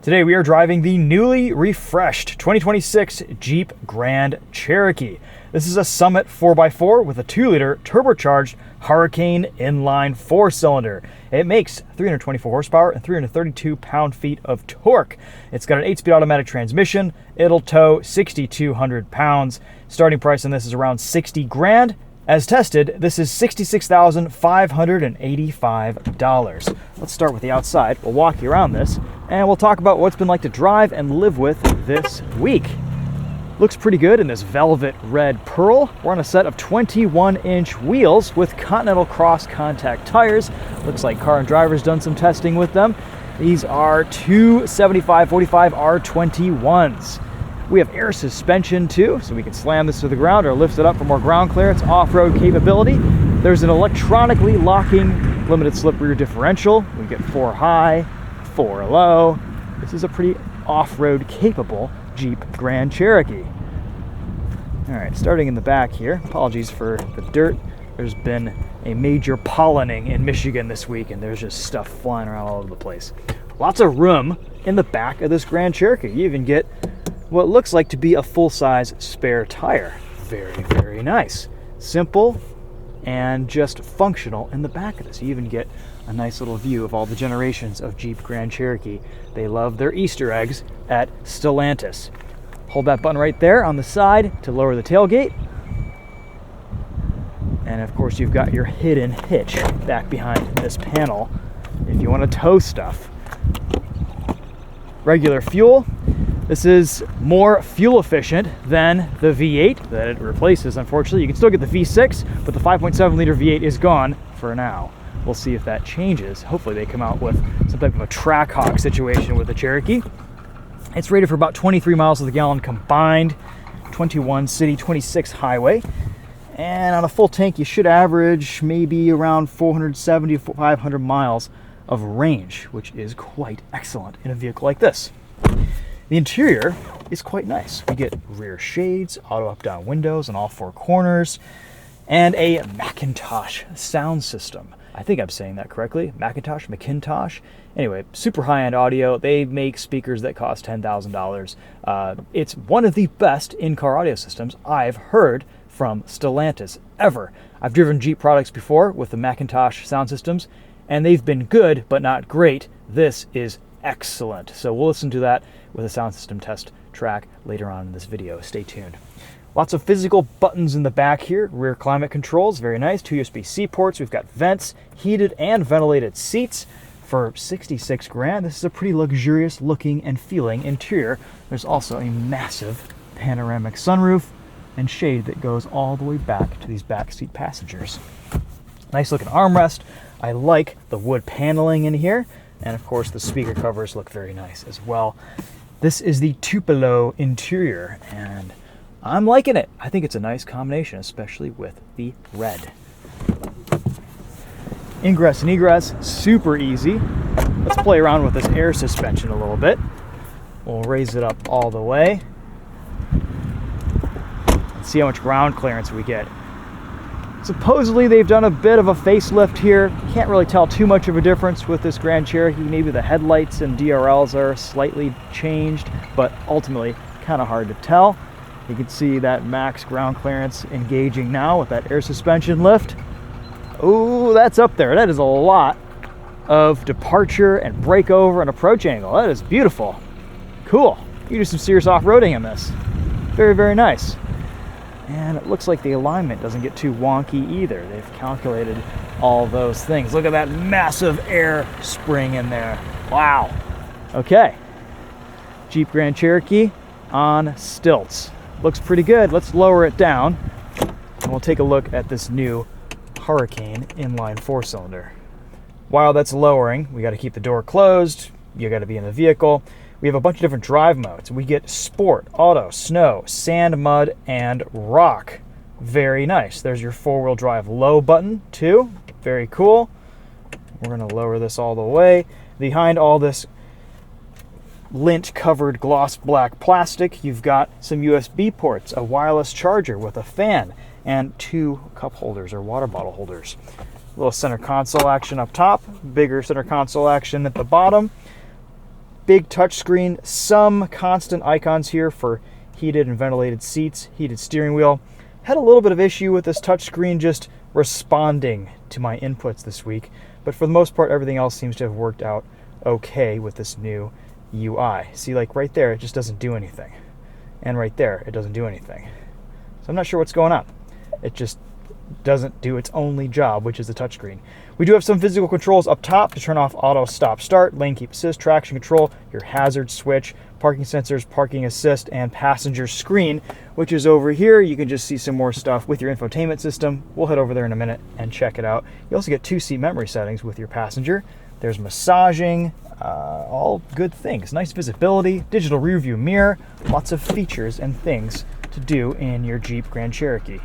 Today we are driving the newly refreshed 2026 Jeep Grand Cherokee. This is a Summit 4x4 with a 2-liter turbocharged Hurricane inline 4-cylinder. It makes 324 horsepower and 332 pound-feet of torque. It's got an 8-speed automatic transmission. It'll tow 6,200 pounds. Starting price on this is around 60 grand. As tested, this is $66,585. Let's start with the outside. We'll walk you around this, and we'll talk about what it's been like to drive and live with this week. Looks pretty good in this velvet red pearl. We're on a set of 21-inch wheels with Continental Cross Contact tires. Looks like Car and Driver's done some testing with them. These are 275/45 R21s. We have air suspension too, so we can slam this to the ground or lift it up for more ground clearance, off-road capability. There's an electronically locking limited slip rear differential. We get 4 high, 4 low. This is a pretty off-road capable Jeep Grand Cherokee. All right, starting in the back here, apologies for the dirt. There's been a major pollening in Michigan this week, and there's just stuff flying around all over the place. Lots of room in the back of this Grand Cherokee. You even get what looks like to be a full-size spare tire. Very, very nice. Simple and just functional in the back of this. You even get a nice little view of all the generations of Jeep Grand Cherokee. They love their Easter eggs at Stellantis. Hold that button right there on the side to lower the tailgate. And of course you've got your hidden hitch back behind this panel if you want to tow stuff. Regular fuel. This is more fuel efficient than the V8 that it replaces, unfortunately. You can still get the V6, but the 5.7 liter V8 is gone for now. We'll see if that changes. Hopefully they come out with some type of a track hawk situation with the Cherokee. It's rated for about 23 miles to the gallon combined, 21 city, 26 highway. And on a full tank, you should average maybe around 470 to 500 miles of range, which is quite excellent in a vehicle like this. The interior is quite nice. We get rear shades, auto up-down windows on all 4 corners, and a Macintosh sound system. I think I'm saying that correctly. Macintosh. Anyway, super high-end audio. They make speakers that cost $10,000. It's one of the best in-car audio systems I've heard from Stellantis ever. I've driven Jeep products before with the Macintosh sound systems, and they've been good, but not great. This is excellent. So we'll listen to that with a sound system test track later on in this video. Stay tuned. Lots of physical buttons in the back here. Rear climate controls, very nice. 2 USB-C ports. We've got vents, heated and ventilated seats for 66 grand. This is a pretty luxurious looking and feeling interior. There's also a massive panoramic sunroof and shade that goes all the way back to these backseat passengers. Nice looking armrest. I like the wood paneling in here. And of course the speaker covers look very nice as well. This is the Tupelo interior, and I'm liking it. I think it's a nice combination, especially with the red. Ingress and egress, super easy. Let's play around with this air suspension a little bit. We'll raise it up all the way. Let's see how much ground clearance we get. Supposedly they've done a bit of a facelift here. Can't really tell too much of a difference with this Grand Cherokee. Maybe the headlights and DRLs are slightly changed, but ultimately kind of hard to tell. You can see that max ground clearance engaging now with that air suspension lift. Oh, that's up there. That is a lot of departure and breakover and approach angle. That is beautiful. Cool. You do some serious off-roading in this. Very, very nice. And it looks like the alignment doesn't get too wonky either. They've calculated all those things. Look at that massive air spring in there. Wow. Okay. Jeep Grand Cherokee on stilts. Looks pretty good. Let's lower it down, and we'll take a look at this new Hurricane inline 4-cylinder. While that's lowering, we got to keep the door closed. You got to be in the vehicle. We have a bunch of different drive modes. We get sport, auto, snow, sand, mud, and rock. Very nice. There's your 4-wheel drive low button too. Very cool. We're going to lower this all the way. Behind all this lint covered gloss black plastic, you've got some USB ports, a wireless charger with a fan, and 2 cup holders or water bottle holders. A little center console action up top, bigger center console action at the bottom. big touchscreen, some constant icons here for heated and ventilated seats, heated steering wheel. Had a little bit of issue with this touchscreen just responding to my inputs this week, but for the most part, everything else seems to have worked out okay with this new UI. See, like right there, it just doesn't do anything. And right there, it doesn't do anything. So I'm not sure what's going on. It just doesn't do its only job, which is the touchscreen. We do have some physical controls up top to turn off auto stop start, lane keep assist, traction control, your hazard switch, parking sensors, parking assist, and passenger screen, which is over here. You can just see some more stuff with your infotainment system. We'll head over there in a minute and check it out. You also get 2 seat memory settings with your passenger. There's massaging, all good things. Nice visibility, digital rear view mirror, lots of features and things to do in your Jeep Grand Cherokee.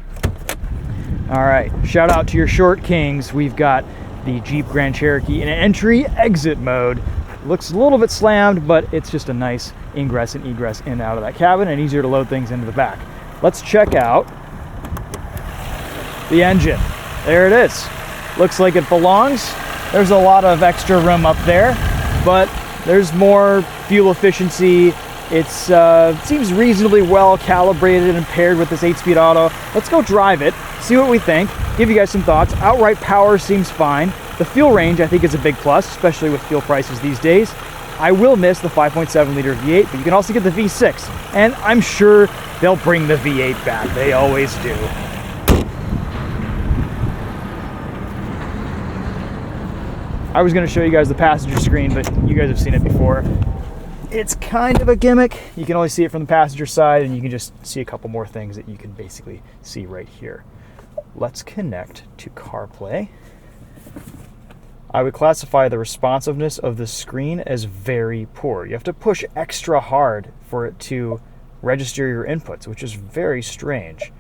All right, shout out to your short kings. We've got the Jeep Grand Cherokee in entry-exit mode. Looks a little bit slammed, but it's just a nice ingress and egress in and out of that cabin and easier to load things into the back. Let's check out the engine. There it is. Looks like it belongs. There's a lot of extra room up there, but there's more fuel efficiency. It seems reasonably well calibrated and paired with this 8-speed auto. Let's go drive it, see what we think, give you guys some thoughts. Outright power seems fine. The fuel range I think is a big plus, especially with fuel prices these days. I will miss the 5.7 liter V8, but you can also get the V6. And I'm sure they'll bring the V8 back. They always do. I was going to show you guys the passenger screen, but you guys have seen it before. It's kind of a gimmick. You can only see it from the passenger side, and you can just see a couple more things that you can basically see right here. Let's connect to CarPlay. I would classify the responsiveness of the screen as very poor. You have to push extra hard for it to register your inputs, which is very strange.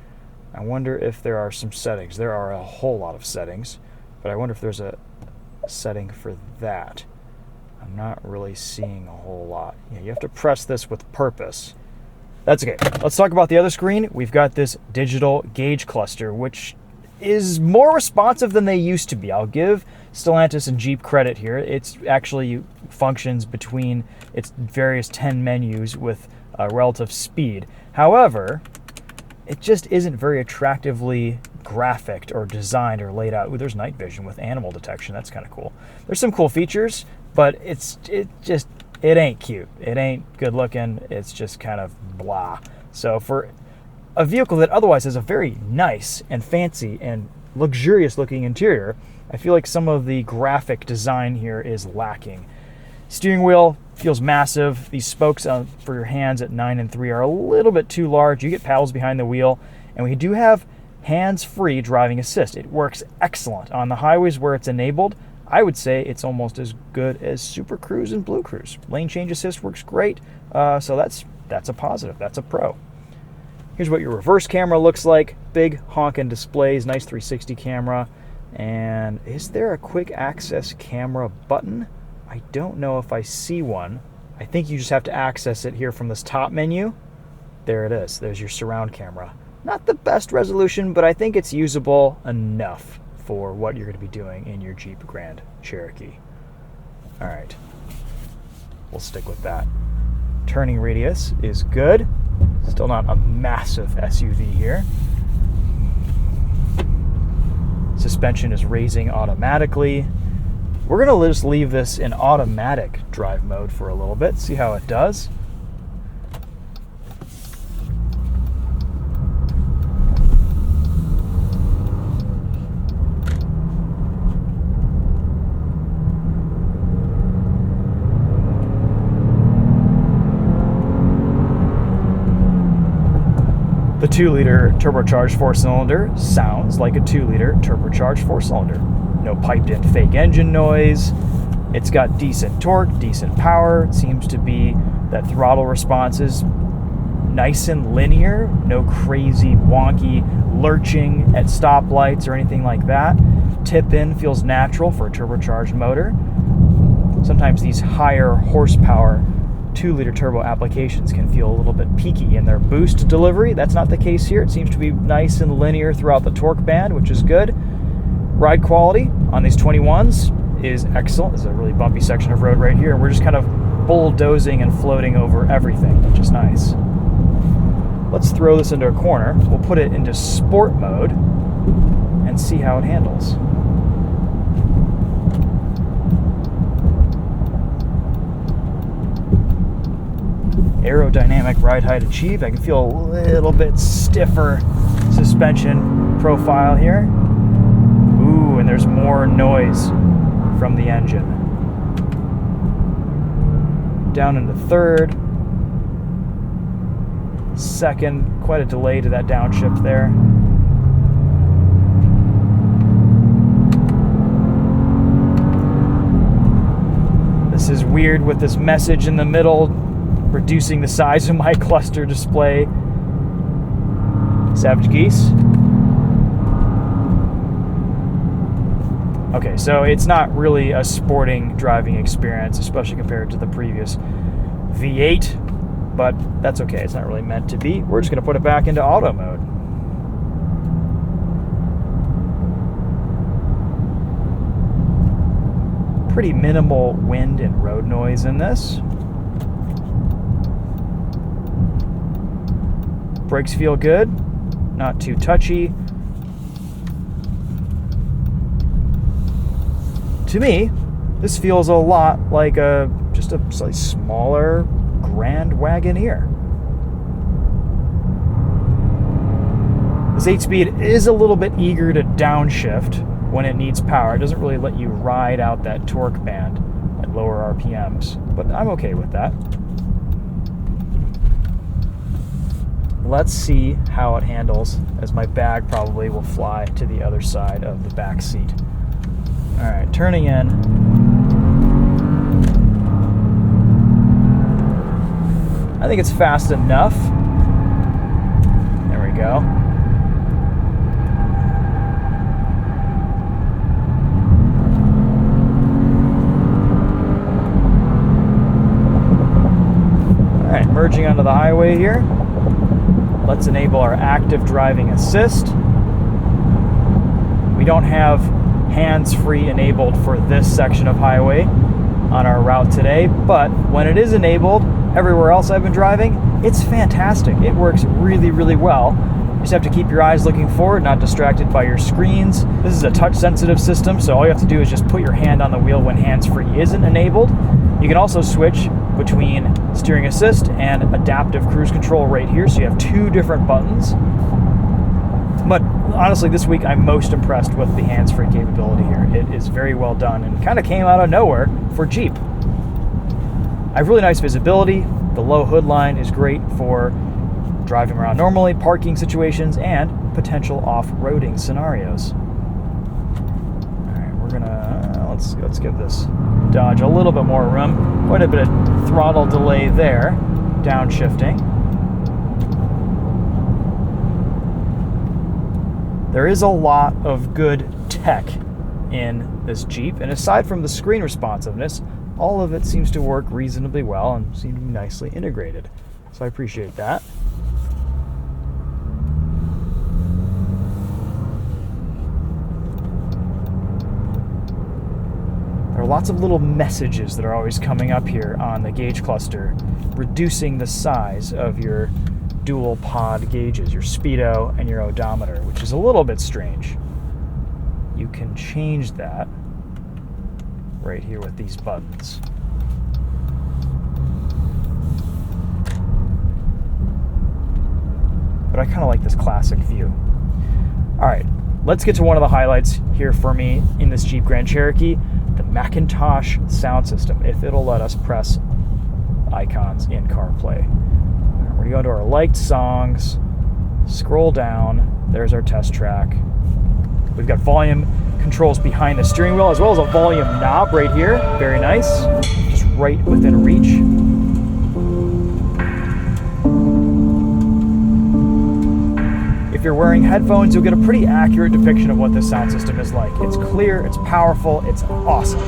I wonder if there are some settings. There are a whole lot of settings, but I wonder if there's a setting for that. I'm not really seeing a whole lot. Yeah, you have to press this with purpose. That's okay. Let's talk about the other screen. We've got this digital gauge cluster, which is more responsive than they used to be. I'll give Stellantis and Jeep credit here. It's actually functions between its various 10 menus with relative speed. However, it just isn't very attractively graphic or designed or laid out. Ooh, there's night vision with animal detection. That's kind of cool. There's some cool features, but it ain't cute. It ain't good looking. It's just kind of blah. So for a vehicle that otherwise has a very nice and fancy and luxurious looking interior, I feel like some of the graphic design here is lacking. Steering wheel feels massive. These spokes for your hands at 9 and 3 are a little bit too large. You get paddles behind the wheel, and we do have hands-free driving assist. It works excellent. On the highways where it's enabled, I would say it's almost as good as Super Cruise and Blue Cruise. Lane change assist works great, so that's a positive. That's a pro. Here's what your reverse camera looks like. Big honking displays, nice 360 camera. And is there a quick access camera button? I don't know if I see one. I think you just have to access it here from this top menu. There it is. There's your surround camera. Not the best resolution, but I think it's usable enough for what you're going to be doing in your Jeep Grand Cherokee. All right, we'll stick with that. Turning radius is good. Still not a massive SUV here. Suspension is raising automatically. We're going to just leave this in automatic drive mode for a little bit, see how it does. The 2-liter turbocharged 4-cylinder sounds like a 2-liter turbocharged 4-cylinder. No piped-in fake engine noise. It's got decent torque, decent power. It seems to be that throttle response is nice and linear. No crazy, wonky lurching at stoplights or anything like that. Tip-in feels natural for a turbocharged motor. Sometimes these higher horsepower 2-liter turbo applications can feel a little bit peaky in their boost delivery. That's not the case here. It seems to be nice and linear throughout the torque band, which is good. Ride quality on these 21s is excellent. There's a really bumpy section of road right here, and we're just kind of bulldozing and floating over everything, which is nice. Let's throw this into a corner. We'll put it into sport mode and see how it handles. Aerodynamic ride height achieved. I can feel a little bit stiffer suspension profile here. Ooh, and there's more noise from the engine. Down into third. Second, quite a delay to that downshift there. This is weird with this message in the middle, reducing the size of my cluster display. Savage geese. Okay, so it's not really a sporting driving experience, especially compared to the previous V8, but that's okay. It's not really meant to be. We're just going to put it back into auto mode. Pretty minimal wind and road noise in this. Brakes feel good, not too touchy. To me, this feels a lot like just a slightly smaller Grand Wagoneer. This 8-speed is a little bit eager to downshift when it needs power. It doesn't really let you ride out that torque band at lower RPMs, but I'm okay with that. Let's see how it handles, as my bag probably will fly to the other side of the back seat. All right, turning in. I think it's fast enough. There we go. All right, merging onto the highway here. Let's enable our active driving assist. We don't have hands-free enabled for this section of highway on our route today, but when it is enabled, everywhere else I've been driving, it's fantastic. It works really, really well. You just have to keep your eyes looking forward, not distracted by your screens. This is a touch-sensitive system, so all you have to do is just put your hand on the wheel when hands-free isn't enabled. You can also switch between steering assist and adaptive cruise control right here, so you have two different buttons. But honestly, this week I'm most impressed with the hands-free capability here. It is very well done and kind of came out of nowhere for Jeep. I have really nice visibility. The low hood line is great for driving around normally, parking situations, and potential off-roading scenarios. All right, we're gonna let's give this Dodge a little bit more room. Quite a bit of throttle delay there, downshifting. There is a lot of good tech in this Jeep, and aside from the screen responsiveness, all of it seems to work reasonably well and seem to be nicely integrated. So I appreciate that. There are lots of little messages that are always coming up here on the gauge cluster, reducing the size of your dual pod gauges, your speedo and your odometer, which is a little bit strange. You can change that right here with these buttons. But I kind of like this classic view. All right, let's get to one of the highlights here for me in this Jeep Grand Cherokee, the Macintosh sound system, if it'll let us press icons in CarPlay. We're going to go to our liked songs, scroll down, there's our test track. We've got volume controls behind the steering wheel, as well as a volume knob right here. Very nice, just right within reach. If you're wearing headphones, you'll get a pretty accurate depiction of what this sound system is like. It's clear, it's powerful, it's awesome.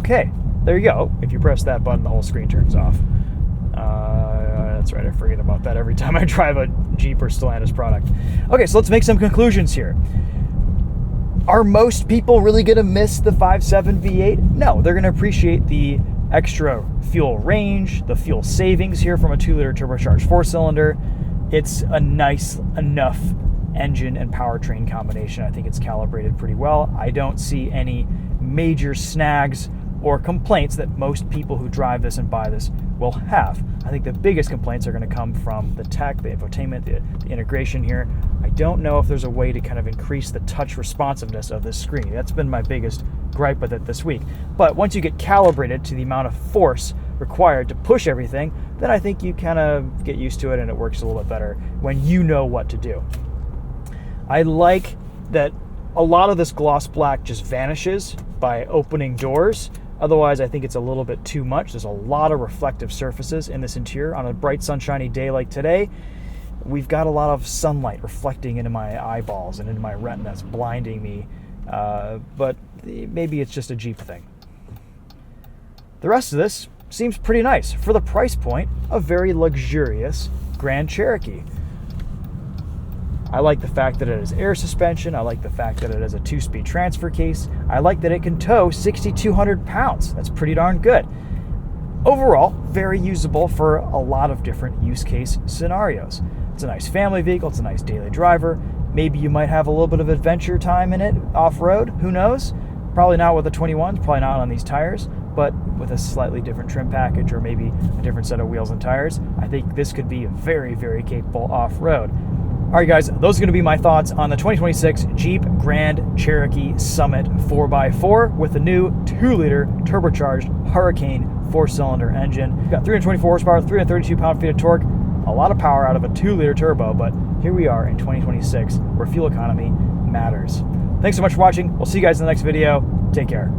Okay, there you go. If you press that button, the whole screen turns off. That's right, I forget about that every time I drive a Jeep or Stellantis product. Okay, so let's make some conclusions here. Are most people really going to miss the 5.7 V8? No, they're going to appreciate the extra fuel range, the fuel savings here from a 2-liter turbocharged 4-cylinder. It's a nice enough engine and powertrain combination. I think it's calibrated pretty well. I don't see any major snags or complaints that most people who drive this and buy this will have. I think the biggest complaints are going to come from the tech, the infotainment, the integration here. I don't know if there's a way to kind of increase the touch responsiveness of this screen. That's been my biggest gripe with it this week. But once you get calibrated to the amount of force required to push everything, then I think you kind of get used to it and it works a little bit better when you know what to do. I like that a lot of this gloss black just vanishes by opening doors. Otherwise, I think it's a little bit too much. There's a lot of reflective surfaces in this interior. On a bright, sunshiny day like today, we've got a lot of sunlight reflecting into my eyeballs and into my retina. That's blinding me. But maybe it's just a Jeep thing. The rest of this seems pretty nice. For the price point, a very luxurious Grand Cherokee. I like the fact that it has air suspension. I like the fact that it has a 2-speed transfer case. I like that it can tow 6,200 pounds. That's pretty darn good. Overall, very usable for a lot of different use case scenarios. It's a nice family vehicle. It's a nice daily driver. Maybe you might have a little bit of adventure time in it off-road. Who knows? Probably not with the 21s, probably not on these tires, but with a slightly different trim package or maybe a different set of wheels and tires, I think this could be very, very capable off-road. All right, guys, those are going to be my thoughts on the 2026 Jeep Grand Cherokee Summit 4x4 with the new 2-liter turbocharged Hurricane 4-cylinder engine. We've got 324 horsepower, 332 pound-feet of torque, a lot of power out of a 2-liter turbo, but here we are in 2026 where fuel economy matters. Thanks so much for watching. We'll see you guys in the next video. Take care.